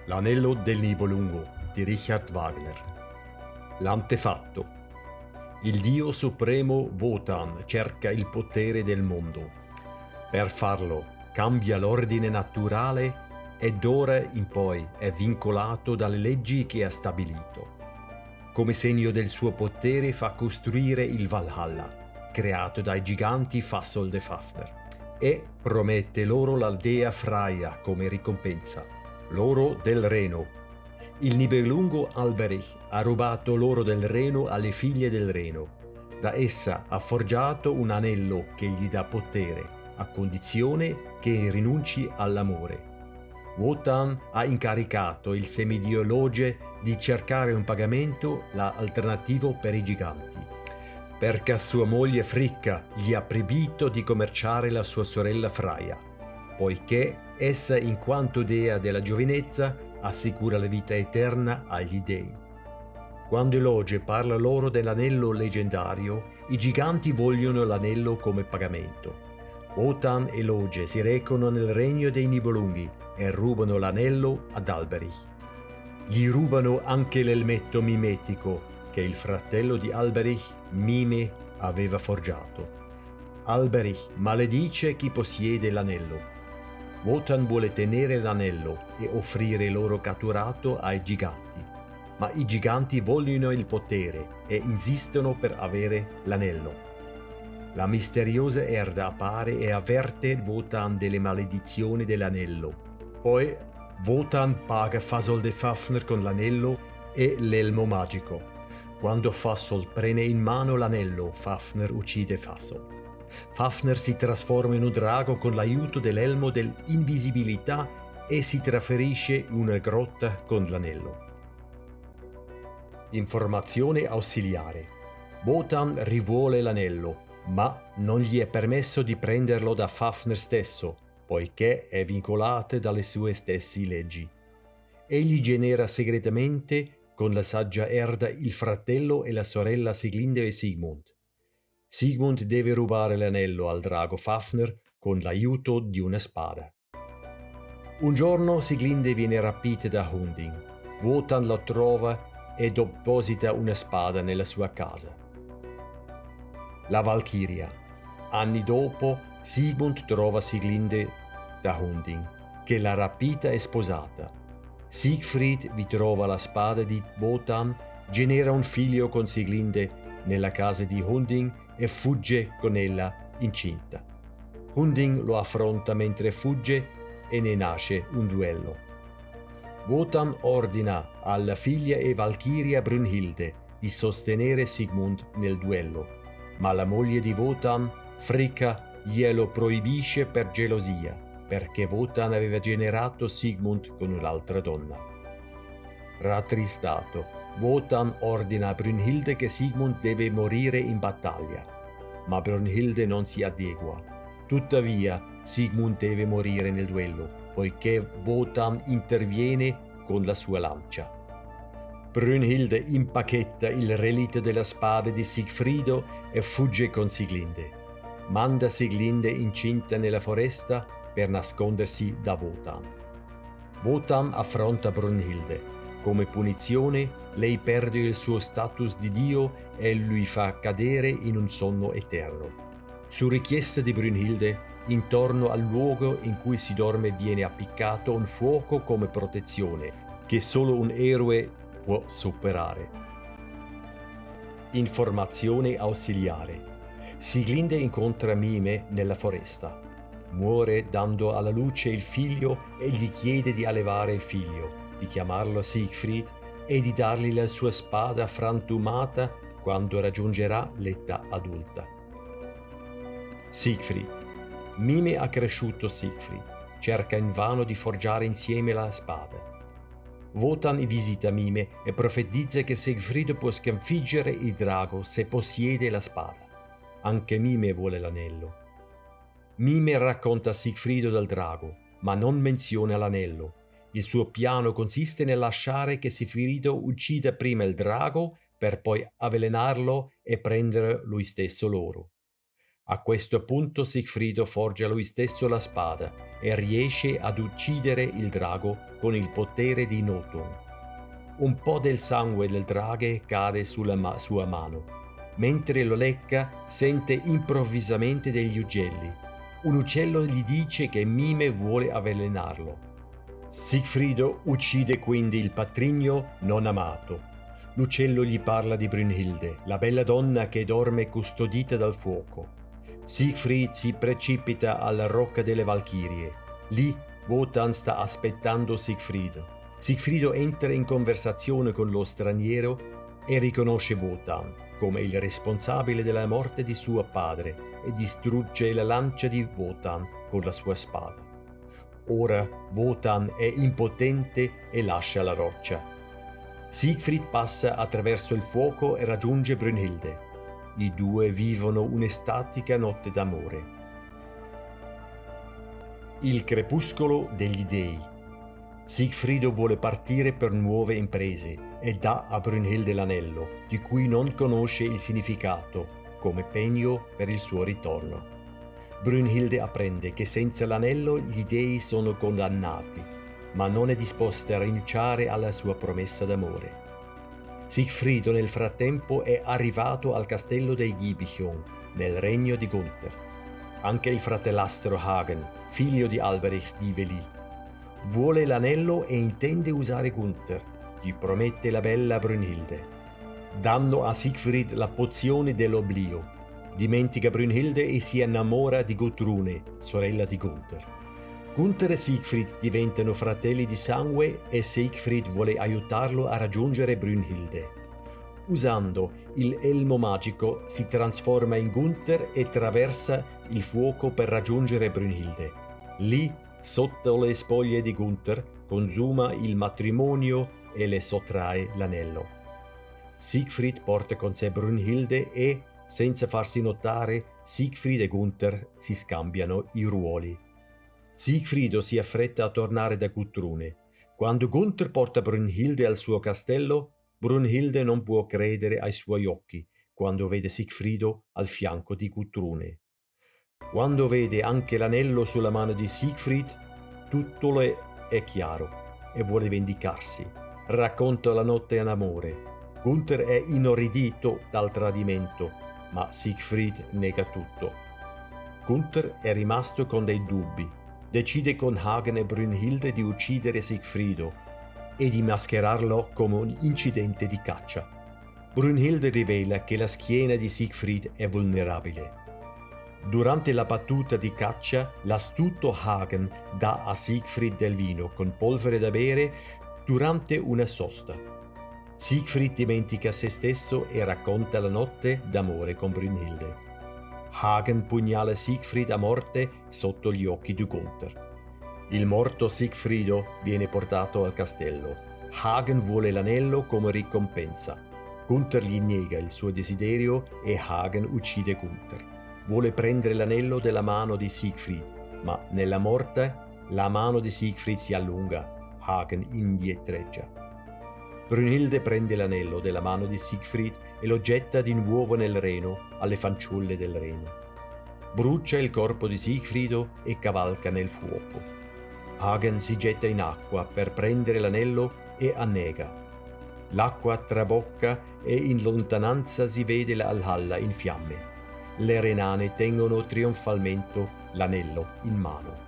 L'anello del Nibelungo di Richard Wagner. L'antefatto. Il dio supremo Wotan cerca il potere del mondo. Per farlo cambia l'ordine naturale e d'ora in poi è vincolato dalle leggi che ha stabilito. Come segno del suo potere fa costruire il Valhalla, creato dai giganti Fasold e Fafner, e promette loro la dea Freya come ricompensa. L'oro del Reno. Il Nibelungo Alberich ha rubato l'oro del Reno alle figlie del Reno. Da essa ha forgiato un anello che gli dà potere, a condizione che rinunci all'amore. Wotan ha incaricato il semidio Loge di cercare un pagamento alternativo per i giganti, perché sua moglie Fricka gli ha proibito di commerciare la sua sorella Freya, poiché essa, in quanto dea della giovinezza, assicura la vita eterna agli dei. Quando Loge parla loro dell'anello leggendario, i giganti vogliono l'anello come pagamento. Wotan e Loge si recano nel regno dei Nibelunghi e rubano l'anello ad Alberich. Gli rubano anche l'elmetto mimetico che il fratello di Alberich, Mime, aveva forgiato. Alberich maledice chi possiede l'anello. Wotan vuole tenere l'anello e offrire l'oro catturato ai giganti, ma i giganti vogliono il potere e insistono per avere l'anello. La misteriosa Erda appare e avverte Wotan delle maledizioni dell'anello. Poi Wotan paga Fasold e Fafner con l'anello e l'elmo magico. Quando Fasold prende in mano l'anello, Fafner uccide Fasold. Fafner si trasforma in un drago con l'aiuto dell'elmo dell'invisibilità e si trasferisce in una grotta con l'anello. Informazione ausiliare. Wotan rivuole l'anello, ma non gli è permesso di prenderlo da Fafner stesso, poiché è vincolato dalle sue stesse leggi. Egli genera segretamente con la saggia Erda il fratello e la sorella Siglinde e Sigmund. Sigmund deve rubare l'anello al drago Fafner con l'aiuto di una spada. Un giorno Siglinde viene rapita da Hunding. Wotan la trova e deposita una spada nella sua casa. La Valchiria. Anni dopo, Sigmund trova Siglinde da Hunding, che l'ha rapita e sposata. Siegfried vi trova la spada di Wotan, genera un figlio con Siglinde nella casa di Hunding e fugge con ella incinta. Hunding lo affronta mentre fugge e ne nasce un duello. Wotan ordina alla figlia e Valchiria Brunhilde di sostenere Sigmund nel duello, ma la moglie di Wotan, Fricka, glielo proibisce per gelosia, perché Wotan aveva generato Sigmund con un'altra donna. Rattristato, Wotan ordina a Brunhilde che Sigmund deve morire in battaglia, ma Brunhilde non si adegua. Tuttavia, Sigmund deve morire nel duello, poiché Wotan interviene con la sua lancia. Brunhilde impacchetta il relitto della spada di Sigfrido e fugge con Siglinde. Manda Siglinde incinta nella foresta per nascondersi da Wotan. Wotan affronta Brunhilde. Come punizione, lei perde il suo status di dio e lui fa cadere in un sonno eterno. Su richiesta di Brunhilde, intorno al luogo in cui si dorme viene appiccato un fuoco come protezione, che solo un eroe può superare. Informazione ausiliare. Siglinde incontra Mime nella foresta. Muore dando alla luce il figlio e gli chiede di allevare il figlio, di chiamarlo Siegfried e di dargli la sua spada frantumata quando raggiungerà l'età adulta. Siegfried. Mime ha cresciuto Siegfried. Cerca invano di forgiare insieme la spada. Wotan visita Mime e profetizza che Siegfried può sconfiggere il drago se possiede la spada. Anche Mime vuole l'anello. Mime racconta a Siegfried del drago, ma non menziona l'anello. Il suo piano consiste nel lasciare che Siegfried uccida prima il drago per poi avvelenarlo e prendere lui stesso l'oro. A questo punto Sigfrido forgia lui stesso la spada e riesce ad uccidere il drago con il potere di Nothung. Un po' del sangue del draghe cade sulla sua mano. Mentre lo lecca, sente improvvisamente degli ugelli. Un uccello gli dice che Mime vuole avvelenarlo. Sigfrido uccide quindi il patrigno non amato. L'uccello gli parla di Brünnhilde, la bella donna che dorme custodita dal fuoco. Siegfried si precipita alla rocca delle Valchirie. Lì Wotan sta aspettando Sigfrido. Sigfrido entra in conversazione con lo straniero e riconosce Wotan come il responsabile della morte di suo padre e distrugge la lancia di Wotan con la sua spada. Ora Wotan è impotente e lascia la roccia. Siegfried passa attraverso il fuoco e raggiunge Brünnhilde. I due vivono un'estatica notte d'amore. Il crepuscolo degli dei. Sigfrido vuole partire per nuove imprese e dà a Brünnhilde l'anello, di cui non conosce il significato, come pegno per il suo ritorno. Brünnhilde apprende che senza l'anello gli dei sono condannati, ma non è disposta a rinunciare alla sua promessa d'amore. Sigfrido nel frattempo è arrivato al castello dei Gibichon, nel regno di Gunther. Anche il fratellastro Hagen, figlio di Alberich, vive lì. Vuole l'anello e intende usare Gunther. Gli promette la bella Brünnhilde. Danno a Siegfried la pozione dell'oblio. Dimentica Brünnhilde e si innamora di Gudrune, sorella di Gunther. Gunther e Siegfried diventano fratelli di sangue e Siegfried vuole aiutarlo a raggiungere Brünnhilde. Usando il elmo magico si trasforma in Gunther e attraversa il fuoco per raggiungere Brünnhilde. Lì, sotto le spoglie di Gunther, consuma il matrimonio e le sottrae l'anello. Siegfried porta con sé Brünnhilde e, senza farsi notare, Siegfried e Gunther si scambiano i ruoli. Siegfrido si affretta a tornare da Gudrune. Quando Gunther porta Brünnhilde al suo castello, Brünnhilde non può credere ai suoi occhi quando vede Sigfrido al fianco di Gudrune. Quando vede anche l'anello sulla mano di Siegfried, tutto le è chiaro e vuole vendicarsi. Racconta la notte in amore. Gunther è inorridito dal tradimento, ma Siegfried nega tutto. Gunther è rimasto con dei dubbi. Decide con Hagen e Brünnhilde di uccidere Sigfrido e di mascherarlo come un incidente di caccia. Brünnhilde rivela che la schiena di Siegfried è vulnerabile. Durante la battuta di caccia, l'astuto Hagen dà a Siegfried del vino con polvere da bere durante una sosta. Siegfried dimentica se stesso e racconta la notte d'amore con Brünnhilde. Hagen pugnala Siegfried a morte sotto gli occhi di Gunther. Il morto Sigfrido viene portato al castello. Hagen vuole l'anello come ricompensa. Gunther gli nega il suo desiderio e Hagen uccide Gunther. Vuole prendere l'anello dalla mano di Siegfried, ma nella morte la mano di Siegfried si allunga. Hagen indietreggia. Brünnhilde prende l'anello della mano di Siegfried e lo getta di nuovo nel Reno alle fanciulle del Reno. Brucia il corpo di Sigfrido e cavalca nel fuoco. Hagen si getta in acqua per prendere l'anello e annega. L'acqua trabocca e in lontananza si vede la Valhalla in fiamme. Le renane tengono trionfalmente l'anello in mano.